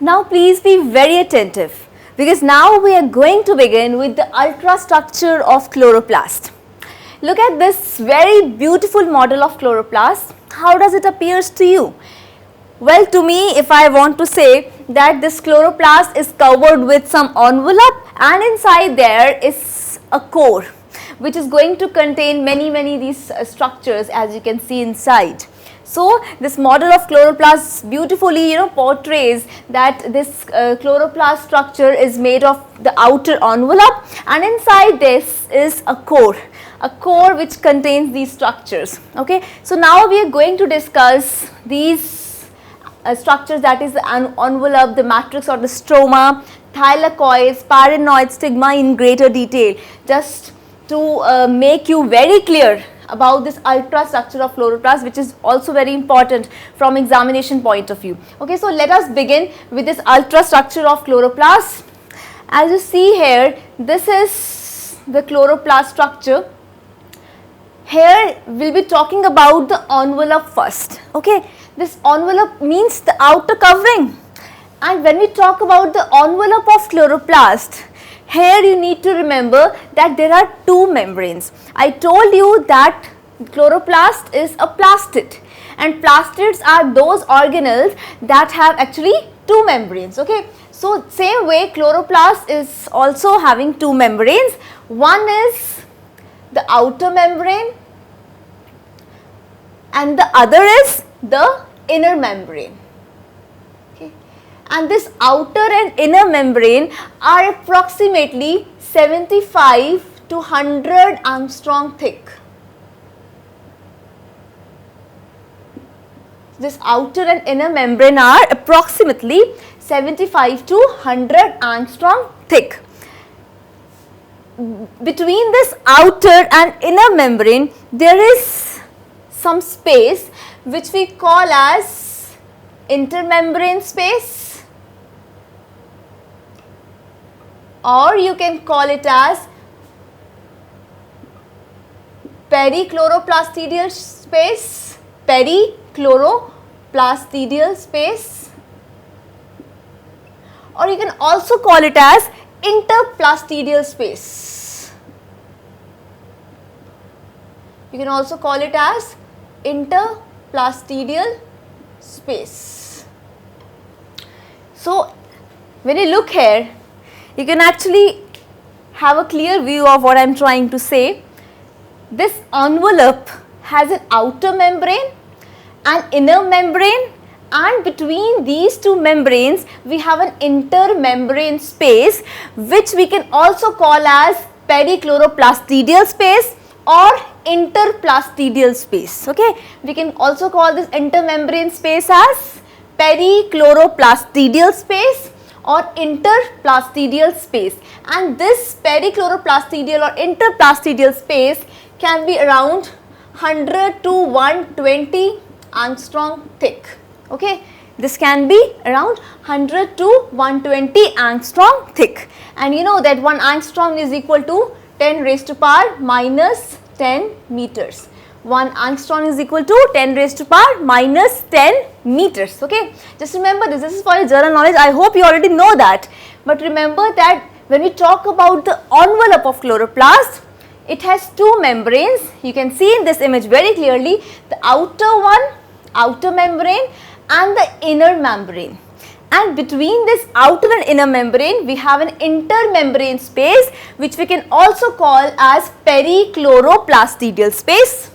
Now please be very attentive, because now we are going to begin with the ultrastructure of chloroplast. Look at this very beautiful model of chloroplast. How does it appear to you? Well, to me, if I want to say that this chloroplast is covered with some envelope, and inside there is a core which is going to contain many these structures, as you can see inside. So this model of chloroplast beautifully portrays that this chloroplast structure is made of the outer envelope, and inside this is a core which contains these structures. Okay, so now we are going to discuss these structures, that is the envelope, the matrix or the stroma, thylakoids, paranoid, stigma in greater detail, just to make you very clear about this ultrastructure of chloroplast, which is also very important from examination point of view. Okay, so let us begin with this ultrastructure of chloroplast. As you see here, this is the chloroplast structure. Here we will be talking about the envelope first. Okay, this envelope means the outer covering, and when we talk about the envelope of chloroplast, here you need to remember that there are two membranes. I told you that chloroplast is a plastid, and plastids are those organelles that have actually two membranes. Okay, so same way chloroplast is also having two membranes. One is the outer membrane and the other is the inner membrane. Okay, and this outer and inner membrane are approximately 75 to 100 angstrom thick. This outer and inner membrane are approximately 75 to 100 angstrom thick. Between this outer and inner membrane, there is some space which we call as intermembrane space, or you can call it as perichloroplastidial space, perichloroplastidial space, or you can also call it as interplastidial space. You can also call it as interplastidial space. So when you look here, you can actually have a clear view of what I am trying to say. This envelope has an outer membrane, an inner membrane, and between these two membranes we have an intermembrane space, which we can also call as perichloroplastidial space or interplastidial space. Okay, we can also call this intermembrane space as perichloroplastidial space or interplastidial space, and this perichloroplastidial or interplastidial space can be around 100 to 120 angstrom thick. Okay, this can be around 100 to 120 angstrom thick, and you know that 1 angstrom is equal to 10 raised to power minus 10 meters. 1 angstrom is equal to 10 raised to power minus 10 meters. Okay, just remember this is for your general knowledge. I hope you already know that, but remember that when we talk about the envelope of chloroplast, it has two membranes. You can see in this image very clearly the outer membrane and the inner membrane, and between this outer and inner membrane we have an intermembrane space, which we can also call as perichloroplastidial space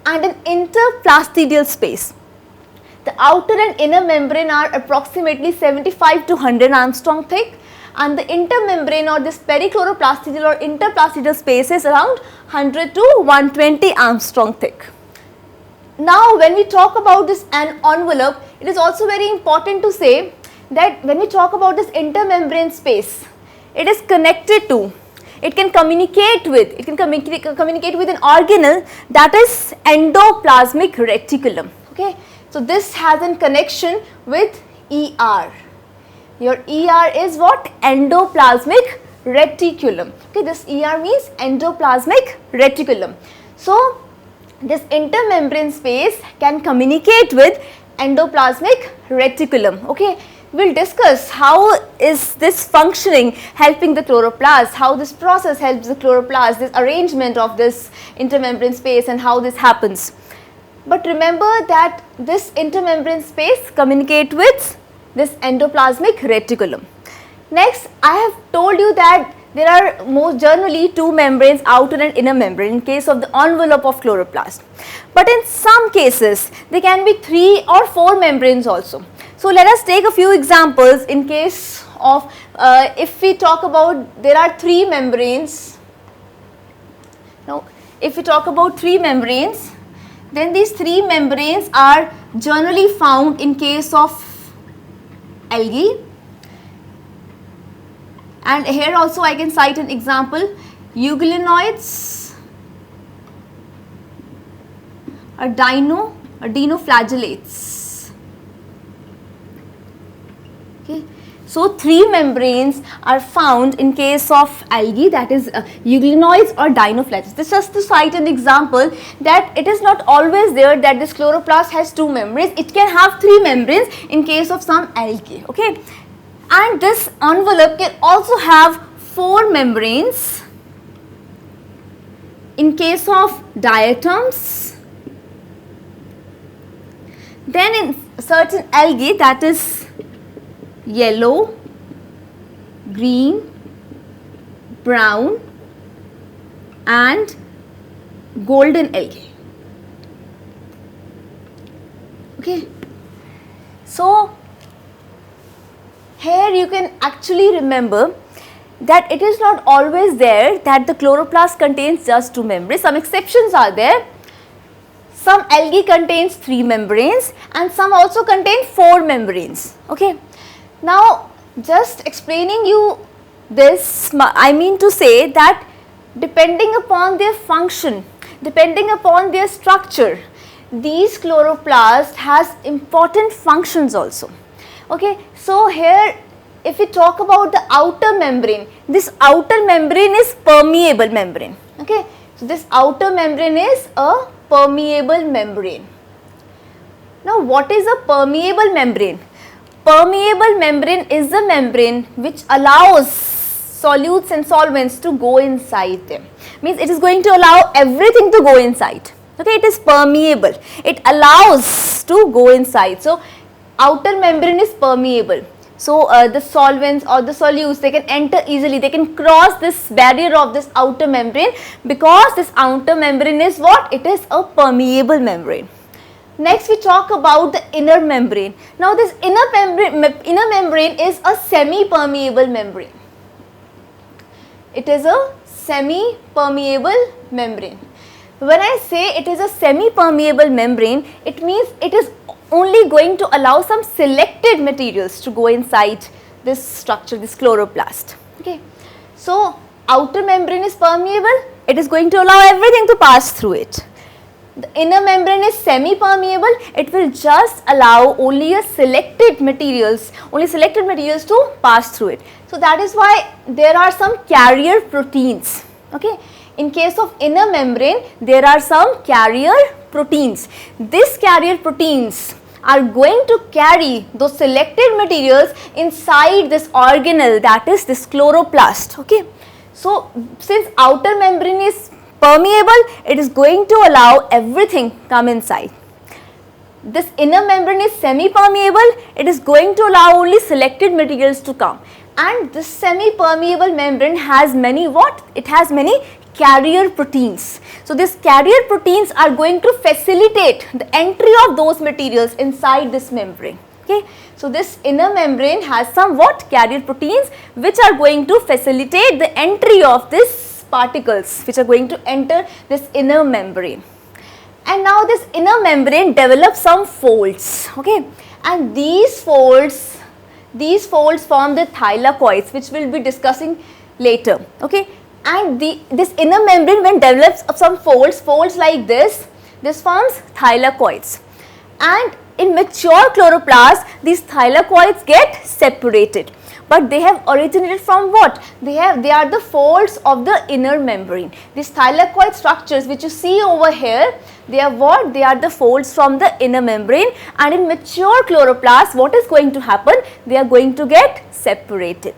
and an interplastidial space. The outer and inner membrane are approximately 75 to 100 angstrom thick, and the intermembrane or this perichloroplastidial or interplastidial space is around 100 to 120 angstrom thick. Now when we talk about this envelope, it is also very important to say that when we talk about this intermembrane space, it is connected to, it can communicate with an organelle, that is endoplasmic reticulum. Okay, so this has a connection with ER. Your ER is what? Endoplasmic reticulum. Okay, this ER means endoplasmic reticulum. So this intermembrane space can communicate with endoplasmic reticulum. Okay, we'll discuss how is this functioning helping the chloroplast, how this process helps the chloroplast, this arrangement of this intermembrane space and how this happens. But remember that this intermembrane space communicate with this endoplasmic reticulum. Next, I have told you that there are most generally two membranes, outer and inner membrane, in case of the envelope of chloroplast. But in some cases, there can be 3 or 4 membranes also. So let us take a few examples in case of, if we talk about, there are 3 membranes. Now, if we talk about 3 membranes, then these 3 membranes are generally found in case of algae. And here also I can cite an example, euglenoids or dinoflagellates. Okay. So 3 membranes are found in case of algae, that is euglenoids or dinoflagellates. This is just to cite an example that it is not always there that this chloroplast has 2 membranes, it can have 3 membranes in case of some algae. Okay. And this envelope can also have 4 membranes in case of diatoms. Then in certain algae, that is yellow, green, brown and golden algae. Okay. So here you can actually remember that it is not always there that the chloroplast contains just 2 membranes. Some exceptions are there. Some algae contains 3 membranes and some also contain 4 membranes. Okay. Now, just explaining you this, I mean to say that depending upon their function, depending upon their structure, these chloroplasts has important functions also. Okay, so here if we talk about the outer membrane, this outer membrane is permeable membrane. Okay, so this outer membrane is a permeable membrane. Now what is a permeable membrane? Permeable membrane is the membrane which allows solutes and solvents to go inside them. Means it is going to allow everything to go inside. Okay, it is permeable. It allows to go inside. So outer membrane is permeable. So the solvents or the solutes, they can enter easily, they can cross this barrier of this outer membrane because this outer membrane is what? It is a permeable membrane. Next we talk about the inner membrane. Now this inner membrane is a semi-permeable membrane. It is a semi-permeable membrane. When I say it is a semi-permeable membrane, it means it is only going to allow some selected materials to go inside this structure, this chloroplast. Okay. So outer membrane is permeable, it is going to allow everything to pass through it. The inner membrane is semi-permeable, it will just allow only selected materials to pass through it. So that is why there are some carrier proteins. Okay. In case of inner membrane, there are some carrier proteins. These carrier proteins are going to carry those selected materials inside this organelle, that is this chloroplast. Okay. So since outer membrane is permeable, it is going to allow everything come inside. This inner membrane is semi-permeable, it is going to allow only selected materials to come. And this semi-permeable membrane has many what? It has many carrier proteins. So these carrier proteins are going to facilitate the entry of those materials inside this membrane. Okay. So this inner membrane has some what? Carrier proteins which are going to facilitate the entry of these particles which are going to enter this inner membrane. And now this inner membrane develops some folds. Okay. And these folds form the thylakoids, which we will be discussing later. Okay. And this inner membrane, when develops some folds like this forms thylakoids. And In mature chloroplasts, these thylakoids get separated. But they have originated from what? They are the folds of the inner membrane. These thylakoid structures which you see over here, they are what? They are the folds from the inner membrane, and in mature chloroplasts what is going to happen? They are going to get separated.